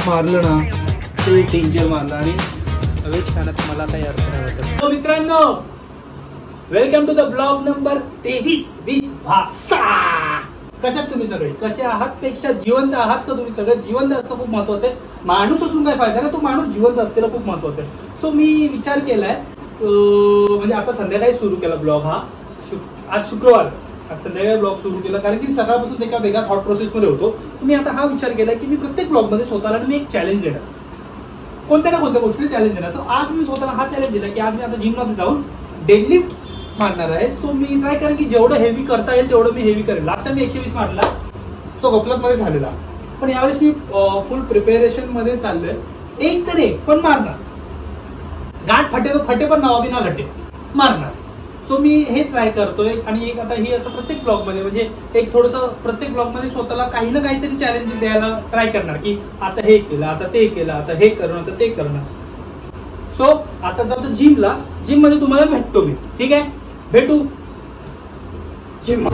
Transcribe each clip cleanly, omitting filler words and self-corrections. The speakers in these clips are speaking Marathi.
मारलं ना ते डेंजर मारलं आणि व्हेज खाण्यात मला काही अर्थ नाही वाटत. तो मित्रांनो, welcome to the blog number 23 with Bhasha. कशात तुम्ही सगळे कसे आहात पेक्षा जिवंत आहात का तुम्ही सगळे? जिवंत असणं खूप महत्वाचं आहे. माणूस असून काय फायदा ना, तो माणूस जिवंत असलेला खूप महत्वाचं आहे. सो मी विचार केलाय, म्हणजे आता संध्याकाळी सुरू केला ब्लॉग हा. आज शुक्रवार, आज संध्याकाळी ब्लॉग सुरू केला कारण की सकाळपासून एका वेगळ्या थॉट प्रोसेस मध्ये होतो. मी आता हा विचार केलाय की मी प्रत्येक ब्लॉग मध्ये स्वतःला मी एक चॅलेंज देणार, कोणत्या ना कोणत्या गोष्टीला चॅलेंज देणार. सो आज मी स्वतःला हा चॅलेंज दिला की आज मी आता जिम मध्ये जाऊन डेडलिफ्ट मारणार आहे. सो मी ट्राय करेन की जेवढं हेवी करता येईल तेवढं मी हेवी करेन. लास्ट टाइम मी 120 मारला, सो गफलत मध्ये झालेला. पण यावेळेस मी फुल प्रिपेरेशन मध्ये चाललोय. एक तर एक पण मारणार, गाठ फटे तो फटे पण नावा बिना घटे मारणार. सो मी हे ट्राय करतोय आणि एक आता ही असं प्रत्येक ब्लॉग मध्ये म्हणजे एक थोडंसं प्रत्येक ब्लॉग मध्ये स्वतःला काही ना काहीतरी चॅलेंज द्यायला ट्राय करणार की आता हे केलं, आता ते केलं, आता हे करणं, आता ते करणं. सो आता जातो जिमला. जिम मध्ये तुम्हाला भेटतो मी, ठीक आहे? भेटू जिम.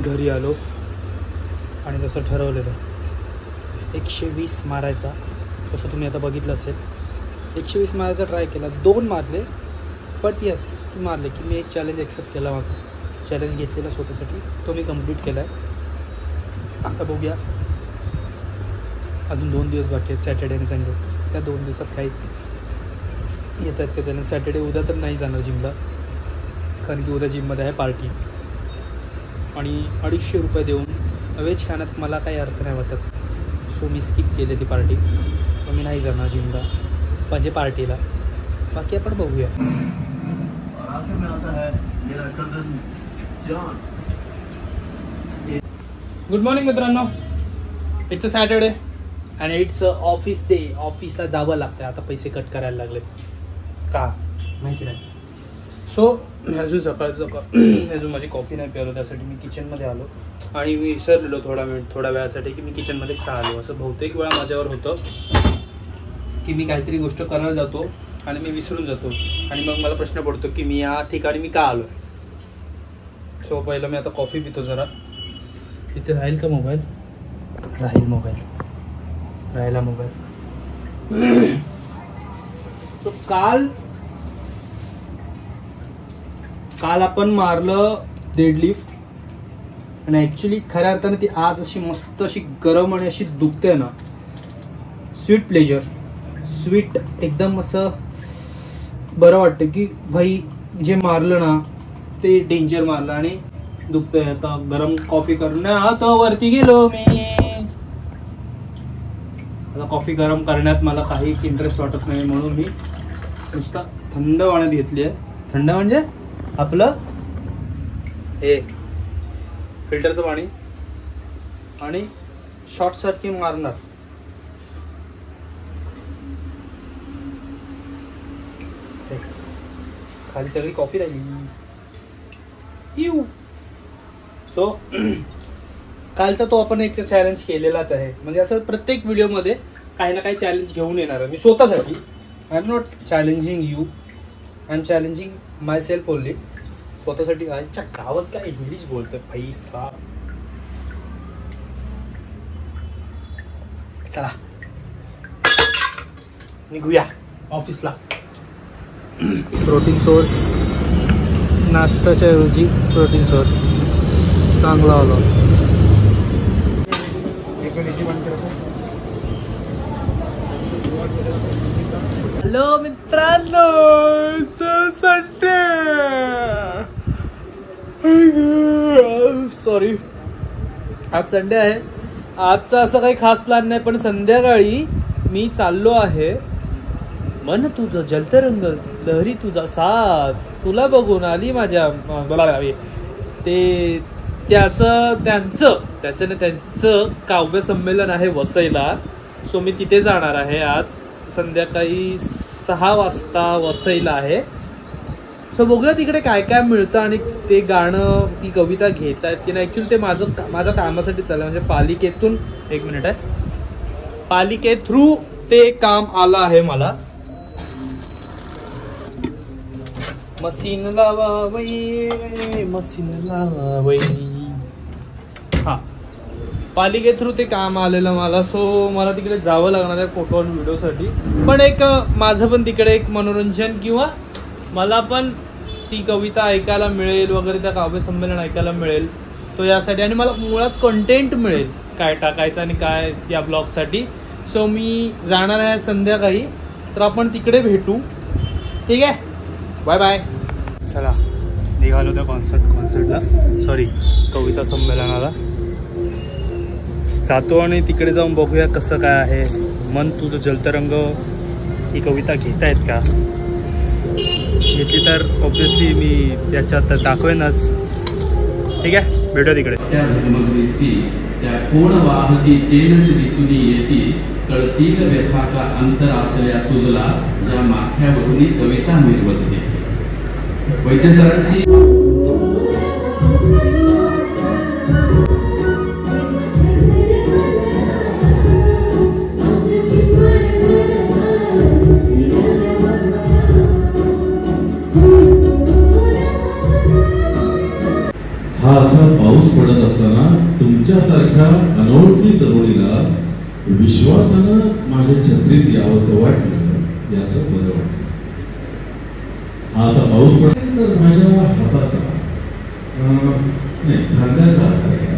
घरी आलो आणि जसं ठरवलेलं 120 मारायचा, तसं तुम्ही आता बघितलं असेल 120 मारायचा ट्राय केला, 2 मारले. बट यस मारले की मी एक चॅलेंज एक्सेप्ट केला. माझा चॅलेंज घेतलेला स्वतःसाठी, तो मी कंप्लीट केला आहे. आता बघूया, अजून 2 दिवस बाकी आहेत, सॅटर्डे आणि संडे. त्या 2 दिवसात काही येत आहेत का चॅलेंज? सॅटर्डे उद्या तर नाही जाणार जिमला, कारण की उद्या जिममध्ये आहे पार्टी आणि 250 रुपये देऊन व्हेज खाण्यात मला काही अर्थ नाही वाटत. सो मी स्किप केली ती पार्टी. तर मी नाही जाणार जिमला म्हणजे पार्टीला. बाकी आपण बघूया. गुड मॉर्निंग मित्रांनो. इट्स अ सॅटर्डे आणि इट्स अ ऑफिस डे. ऑफिसला जावं लागतं. आता पैसे कट करायला लागले का माहिती नाही. सो अजून सकाळचं अजून माझी कॉफी नाही प्यालो, त्यासाठी मी किचनमध्ये आलो आणि मी विसरलेलो थोड्या वेळासाठी की मी किचनमध्ये का आलो. असं बहुतेक वेळा माझ्यावर होतं की मी काहीतरी गोष्ट करायला जातो आणि मी विसरून जातो आणि मग मला प्रश्न पडतो की मी या ठिकाणी मी का आलो. सो पहिलं मी आता कॉफी पितो जरा. इथे राहील का मोबाईल? राहिला मोबाईल. सो काल आपण मारलं डेडलिफ्ट आणि ऍक्च्युली खऱ्या अर्थाने ती आज अशी मस्त अशी गरम आणि अशी दुखते ना. स्वीट प्लेजर, स्वीट एकदम असं बरं वाटतं की भाई जे मारलं ना ते डेंजर मारलं आणि दुखतंय. आता गरम कॉफी करण्यात वरती गेलो मी. आता कॉफी गरम करण्यात मला काही इंटरेस्ट वाटत नाही म्हणून मी नुसता थंड पाण्यात घेतली आहे. थंड म्हणजे आपलं हे फिल्टरचं पाणी आणि शॉर्ट सर्किट मारणार. खाली सगळी कॉफी राहिली. सो कालचा तो आपण एक चॅलेंज केलेलाच आहे. म्हणजे असं प्रत्येक व्हिडिओमध्ये काही ना काही चॅलेंज घेऊन येणार आहे मी स्वतःसाठी. I am not challenging you, I am challenging myself only. स्वतःसाठी. आजच्या गावात काय इंग्लिश बोलतोय पैसा. चला निघूया ऑफिसला. प्रोटीन सोर्स, नाश्त्याच्या ऐवजी प्रोटीन सोर्स चांगला आला. हॅलो मित्रांनो, संडे. सॉरी, आज संडे आहे. आजचा असं काही खास प्लॅन नाही, पण संध्याकाळी मी चाललो आहे. मन तुझं जलतरंग लहरी तुझा सास तुला बघून आली माझ्या बोलावे. ते त्यांचं काव्य संमेलन आहे वसईला. सो मी तिथे जाणार आहे आज संध्याकाळी 6 वाजता वसईला आहे. सो बघूया तिकडे काय काय मिळतं आणि ते गाणं ती कविता घेत आहेत की नाही. ऍक्च्युली ते माझ्या कामासाठी चाललं. म्हणजे पालिकेतून पालिके थ्रू ते काम आलं आहे मला. मशीन लावावई. हा, पालिके थ्रू ते काम आलेलं मला. सो मला तिकडे जावं लागणार आहे फोटो आणि व्हिडिओसाठी. पण एक माझं पण तिकडे एक मनोरंजन किंवा मला पण ती कविता ऐकायला मिळेल वगैरे, त्या काव्य संमेलन ऐकायला मिळेल. तो यासाठी आणि मला मुळात कंटेंट मिळेल काय टाकायचं आणि काय या ब्लॉगसाठी. सो मी जाणार आहे संध्याकाळी. तर आपण तिकडे भेटू. ठीक आहे, बाय बाय. चला निघालो त्या कॉन्सर्टला सॉरी कविता संमेलनाला जातो आणि तिकडे जाऊन बघूया कसं काय आहे. मन तुझं जलतरंग ही कविता घेतायत का. घेतली तर ऑब्विसली मी त्याच्यात दाखवेनच. ठीक आहे, भेटूया तिकडे. त्या झगमग दिसती त्या कोण वाहती तेनच दिसून येती कळतील व्यथा का अंतराचल्या तुझला ज्या माथ्यावरून कविता निर्वचते. वैद्य सरांची हा असा पाऊस पडत असताना तुमच्यासारख्या अनोळखी तरुणीला विश्वासानं माझ्या छत्रीत यावंसं वाटलं. याचं बरं वाटलं. हा असा पाऊस पडला तर माझ्या हाताचा नाही खांद्याचा आधार घ्या.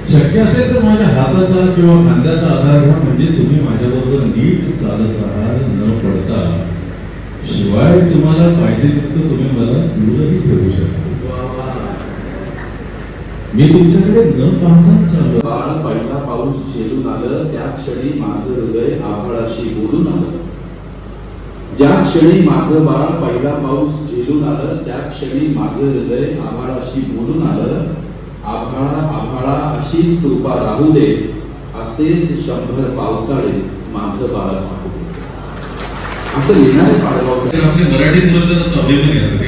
शक्य असेल तर माझ्या हाताचा किंवा खांद्याचा आधार घ्या. म्हणजे तुम्ही माझ्याबरोबर नीट चालत राहाल न पडता. शिवाय तुम्हाला पाहिजे तितकं तुम्ही मला दूरही ठेवू शकता. मी तुमच्याकडे न पाहता चालू. बाळ पहिला पाऊस झेलून आलं त्या क्षणी माझं हृदय आभाळाशी बोलून आलं. ज्या क्षणी माझं बाळ पहिला पाऊस झेलून आलं त्या क्षणी माझं हृदय आभाळाशी बोलून आलं. आभाळा आभाळा अशीच कृपा राहू दे असेच 100 पावसाळे माझं बाळ पाहू दे. असं लिहिणारे पाडगाव आपल्या मराठीत स्वाभिमानी असते.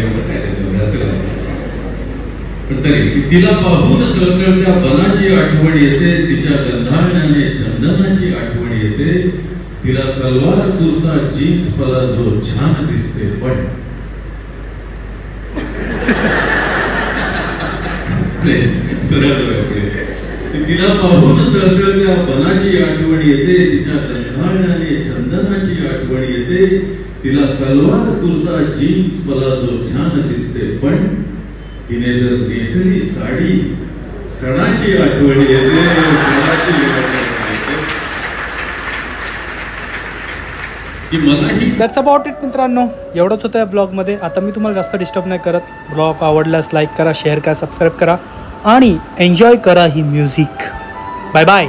पण तरी तिला पाहून सळसळत्या वनाची आठवण येते. तिच्या गंधाण्याने चंदनाची आठवण येते. तिला सलवार कुर्ता जीन्स पलाझो छान दिसते. पण सरळ तिला पाहून सळसळत्या वनाची आठवण येते, तिच्या गंधाळ आणि चंदनाची आठवण येते. तिला सलवार कुर्ता जीन्स पलाझो छान दिसते, पण तिने जर नेसली साडी सणाची आठवण येते, सणाची आठवण येते. की मलाही दॅट्स अबाउट इट मित्रांनो. एवढंच होतं या ब्लॉगमध्ये. आता मी तुम्हाला जास्त डिस्टर्ब नाही करत. ब्लॉग आवडल्यास लाईक करा, शेअर करा, सबस्क्राईब करा आणि एन्जॉय करा ही म्युझिक. Bye bye.